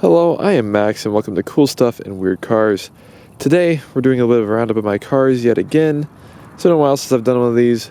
Hello, I am Max and welcome to Cool Stuff and Weird Cars. Today, we're doing a bit of a roundup of my cars yet again. It's been a while since I've done one of these.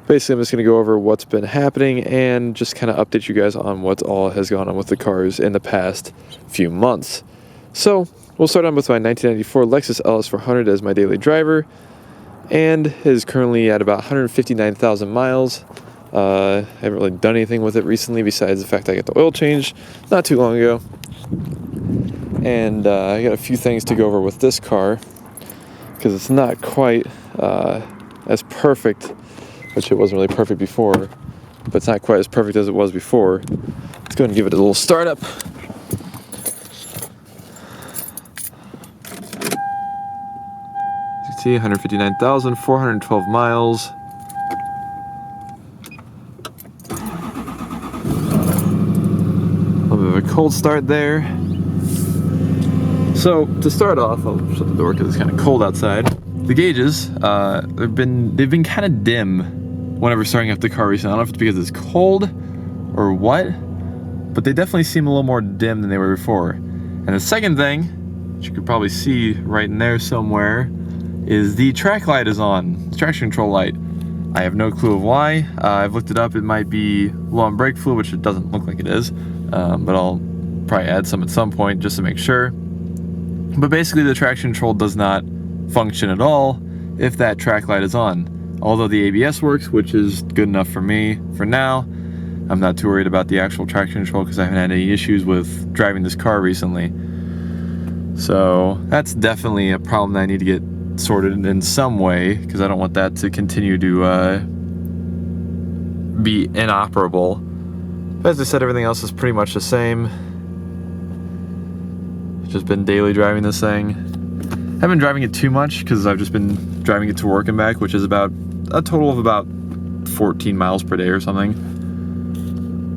Basically, I'm just going to go over what's been happening and just kind of update you guys on what all has gone on with the cars in the past few months. So, we'll start on with my 1994 Lexus LS400 as my daily driver, and it is currently at about 159,000 miles. I haven't really done anything with it recently besides the fact I got the oil change not too long ago. And I got a few things to go over with this car because it's not quite as perfect, which it wasn't really perfect before, but it's not quite as perfect as it was before. Let's go ahead and give it a little startup. As you can see, 159,412 miles. A little bit of a cold start there. So to start off, I'll shut the door because it's kind of cold outside. The gauges, they've been kind of dim whenever starting up the car recently. I don't know if it's because it's cold or what, but they definitely seem a little more dim than they were before. And the second thing, which you could probably see right in there somewhere, is the track light is on, the traction control light. I have no clue of why. I've looked it up. It might be low on brake fluid, which it doesn't look like it is, but I'll probably add some at some point just to make sure. But basically the traction control does not function at all if that track light is on. Although the ABS works, which is good enough for me for now. I'm not too worried about the actual traction control because I haven't had any issues with driving this car recently. So that's definitely a problem that I need to get sorted in some way because I don't want that to continue to be inoperable. But as I said, everything else is pretty much the same. Just been daily driving this thing. Haven't been driving it too much because I've just been driving it to work and back, which is about a total of about 14 miles per day or something.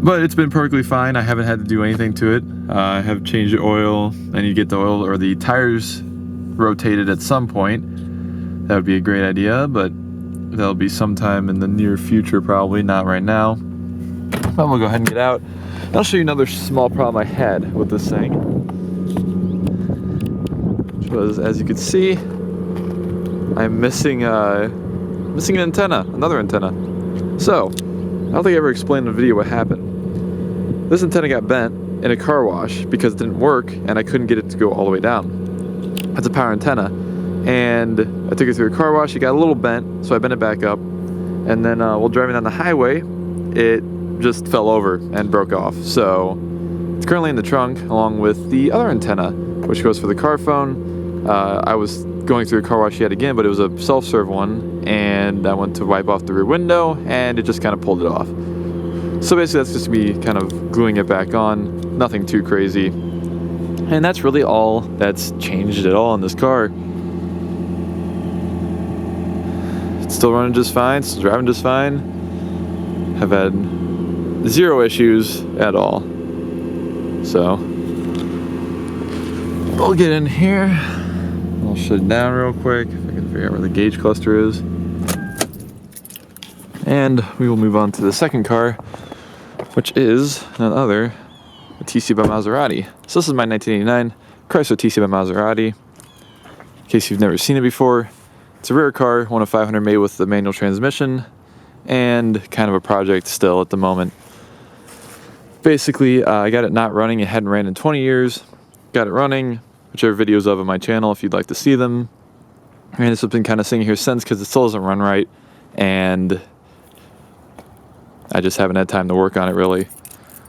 But it's been perfectly fine. I haven't had to do anything to it. I have changed the oil. I need to get the oil or the tires rotated at some point. That would be a great idea, but that'll be sometime in the near future, probably not right now. I'm gonna go ahead and get out. I'll show you another small problem I had with this thing. Was, as you can see, I'm missing an antenna, another antenna. So, I don't think I ever explained in the video what happened. This antenna got bent in a car wash because it didn't work and I couldn't get it to go all the way down. It's a power antenna, and I took it through a car wash. It got a little bent, so I bent it back up, and then while driving down the highway, it just fell over and broke off. So, it's currently in the trunk along with the other antenna, which goes for the car phone. I was going through a car wash yet again, but it was a self-serve one, and I went to wipe off the rear window, and it just kind of pulled it off. So basically that's just me kind of gluing it back on, nothing too crazy. And that's really all that's changed at all in this car. It's still running just fine, still driving just fine. Have had zero issues at all. So, we'll get in here. I'll shut it down real quick if I can figure out where the gauge cluster is. And we will move on to the second car, which is none other a TC by Maserati. So this is my 1989 Chrysler TC by Maserati. In case you've never seen it before, it's a rare car, one of 500 made with the manual transmission, and kind of a project still at the moment. Basically, I got it not running. It hadn't ran in 20 years. Got it running, which are videos of on my channel if you'd like to see them. And it's been kind of sitting here since because it still doesn't run right, and I just haven't had time to work on it really.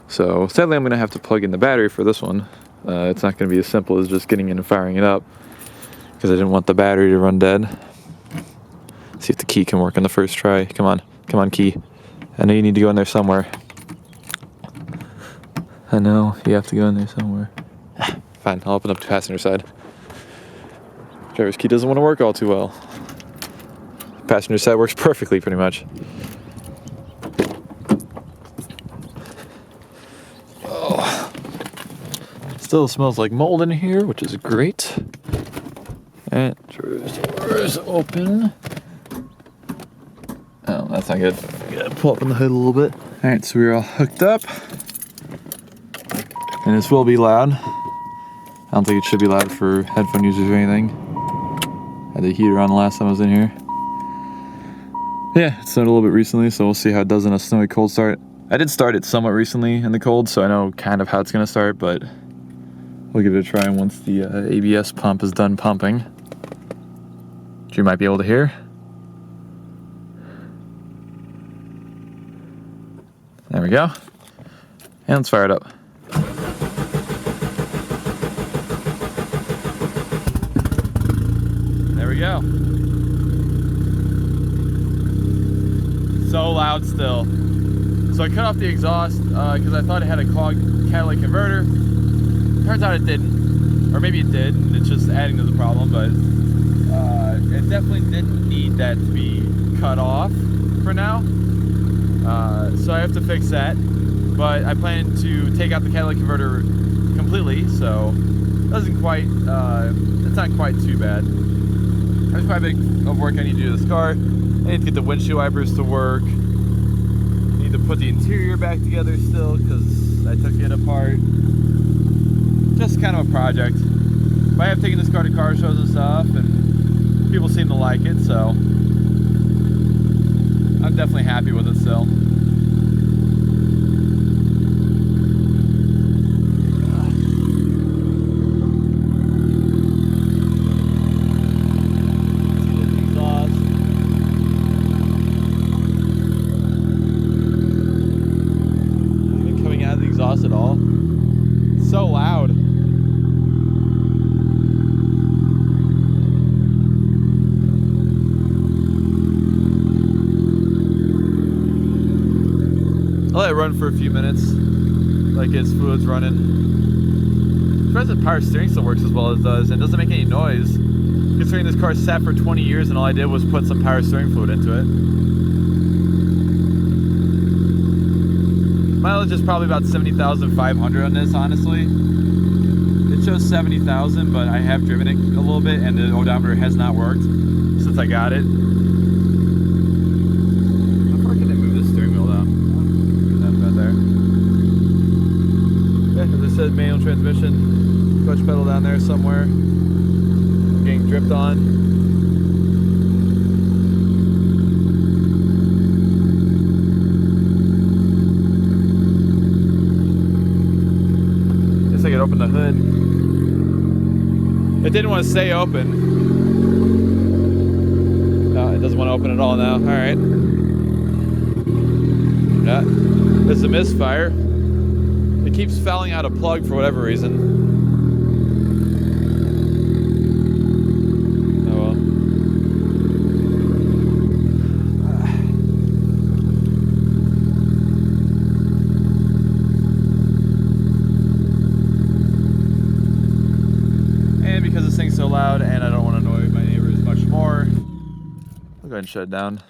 So sadly I'm going to have to plug in the battery for this one. It's not going to be as simple as just getting in and firing it up because I didn't want the battery to run dead. See if the key can work on the first try. Come on key. I know you need to go in there somewhere. I know, you have to go in there somewhere. Fine, I'll open up the passenger side. Driver's key doesn't want to work all too well. Passenger side works perfectly, pretty much. Oh. Still smells like mold in here, which is great. And driver's door is open. Oh, that's not good. Gotta pull up on the hood a little bit. Alright, so we're all hooked up. And this will be loud. don't think it should be loud for headphone users or anything. Had the heater on the last time I was in here. Yeah, it snowed a little bit recently, so we'll see how it does in a snowy cold start. I did start it somewhat recently in the cold, so I know kind of how it's gonna start, but we'll give it a try once the ABS pump is done pumping. Which you might be able to hear. There we go. And let's fire it up. There we go. So loud still. So I cut off the exhaust because I thought it had a clogged catalytic converter. Turns out it didn't. Or maybe it did, and it's just adding to the problem, but it definitely didn't need that to be cut off for now. So I have to fix that. But I plan to take out the catalytic converter completely, so it doesn't quite, it's not quite too bad. There's quite a bit of work I need to do to this car. I need to get the windshield wipers to work. I need to put the interior back together still because I took it apart. Just kind of a project. But I have taken this car to car shows and stuff, and people seem to like it, so I'm definitely happy with it still. At all. It's so loud. I'll let it run for a few minutes, like its fluid's running. Surprised the power steering still works as well as it does and doesn't make any noise. Considering this car sat for 20 years and all I did was put some power steering fluid into it. Mileage is probably about 70,500 on this, honestly. It shows 70,000, but I have driven it a little bit and the odometer has not worked since I got it. How far can I move this steering wheel down? Not bad there. Yeah, as I said, manual transmission, clutch pedal down there somewhere. Getting dripped on. I could open the hood. It didn't want to stay open. No, it doesn't want to open at all now. All right. Yeah, this is a misfire. It keeps fouling out a plug for whatever reason. Oh well. Because this thing's so loud and I don't want to annoy my neighbors much more, I'll go ahead and shut it down.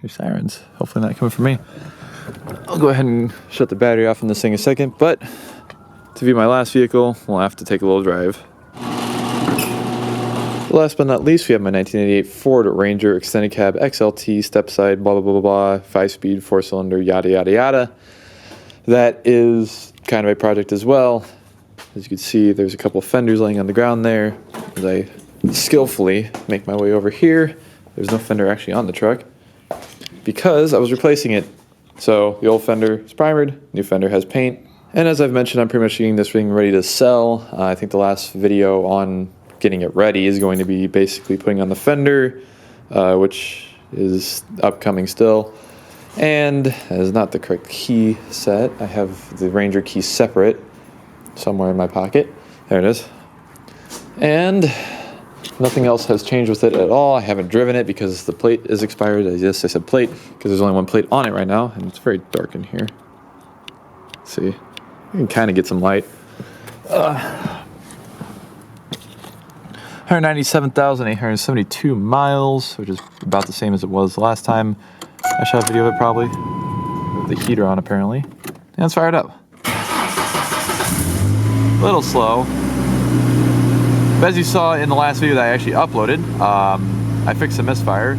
Here's sirens. Hopefully not coming from me. I'll go ahead and shut the battery off in this thing in a second, but to view my last vehicle, we'll have to take a little drive. Last but not least, we have my 1988 Ford Ranger Extended Cab XLT, step side, blah, blah, blah, blah, 5-speed, 4-cylinder, yada, yada, yada. That is kind of a project as well. As you can see, there's a couple of fenders laying on the ground there. As I skillfully make my way over here, there's no fender actually on the truck because I was replacing it. So the old fender is primered, new fender has paint. And as I've mentioned, I'm pretty much getting this thing ready to sell. I think the last video on getting it ready is going to be basically putting on the fender, which is upcoming still. And as not the correct key set, I have the Ranger key separate somewhere in my pocket. There it is. And nothing else has changed with it at all. I haven't driven it because the plate is expired. Yes, I said plate because there's only one plate on it right now, and it's very dark in here. Let's see, you can kind of get some light. 197,872 miles, which is about the same as it was the last time I shot a video of it, probably. With the heater on, apparently. And let's fire it up. A little slow. But as you saw in the last video that I actually uploaded, I fixed a misfire.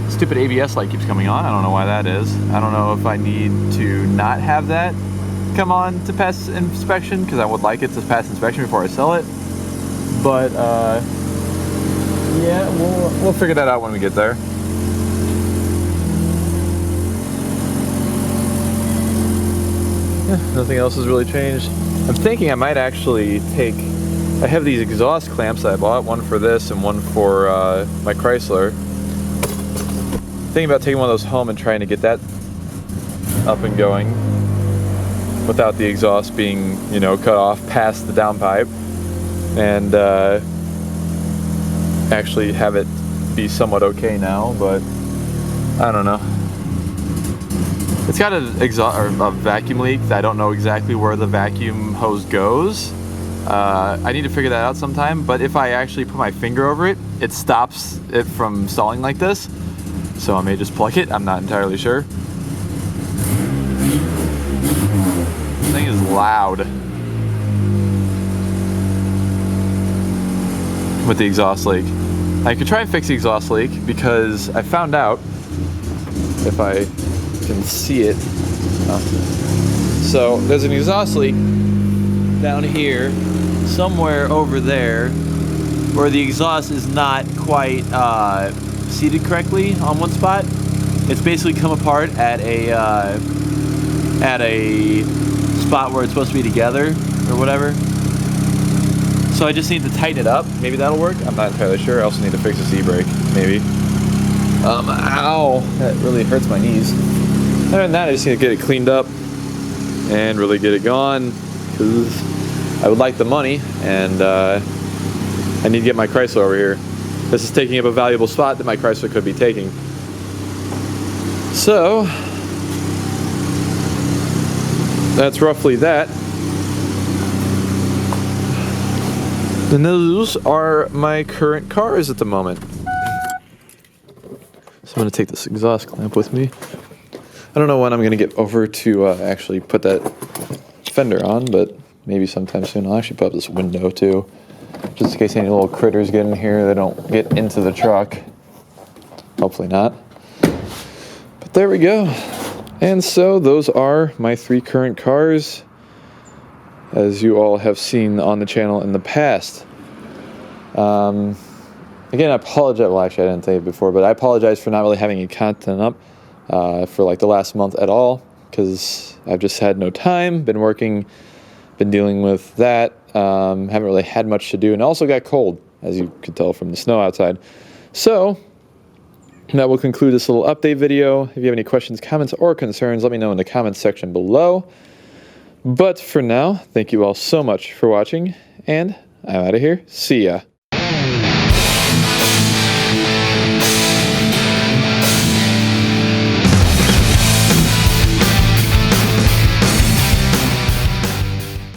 Stupid ABS light keeps coming on. I don't know why that is. I don't know if I need to not have that come on to pass inspection, because I would like it to pass inspection before I sell it. But yeah, we'll figure that out when we get there. Yeah, nothing else has really changed. I'm thinking I might actually take, I have these exhaust clamps that I bought, one for this and one for my Chrysler. Thinking about taking one of those home and trying to get that up and going without the exhaust being, you know, cut off past the downpipe, and actually have it be somewhat okay now. But I don't know. It's got a vacuum leak that I don't know exactly where the vacuum hose goes. I need to figure that out sometime, but if I actually put my finger over it, it stops it from stalling like this. So I may just plug it, I'm not entirely sure. This thing is loud with the exhaust leak. I could try and fix the exhaust leak, because I found out, if I can see it. So there's an exhaust leak down here, somewhere over there, where the exhaust is not quite seated correctly on one spot. It's basically come apart at a spot where it's supposed to be together or whatever. So I just need to tighten it up. Maybe that'll work. I'm not entirely sure. I also need to fix this e-brake, maybe. Ow, that really hurts my knees. Other than that, I just need to get it cleaned up and really get it gone, because I would like the money, and I need to get my Chrysler over here. This is taking up a valuable spot that my Chrysler could be taking. So that's roughly that. And those are my current cars at the moment. So I'm going to take this exhaust clamp with me. I don't know when I'm going to get over to actually put that fender on, but maybe sometime soon. I'll actually put up this window too, just in case any little critters get in here. They don't get into the truck. Hopefully not. But there we go. And so those are my 3 current cars, as you all have seen on the channel in the past. Again, I apologize. Well, actually, I didn't say it before, but I apologize for not really having any content up for like the last month at all, because I've just had no time. Been working, been dealing with that. Haven't really had much to do, and also got cold, as you could tell from the snow outside. So that will conclude this little update video. If you have any questions, comments, or concerns, let me know in the comments section below. But for now, thank you all so much for watching, and I'm out of here. See ya.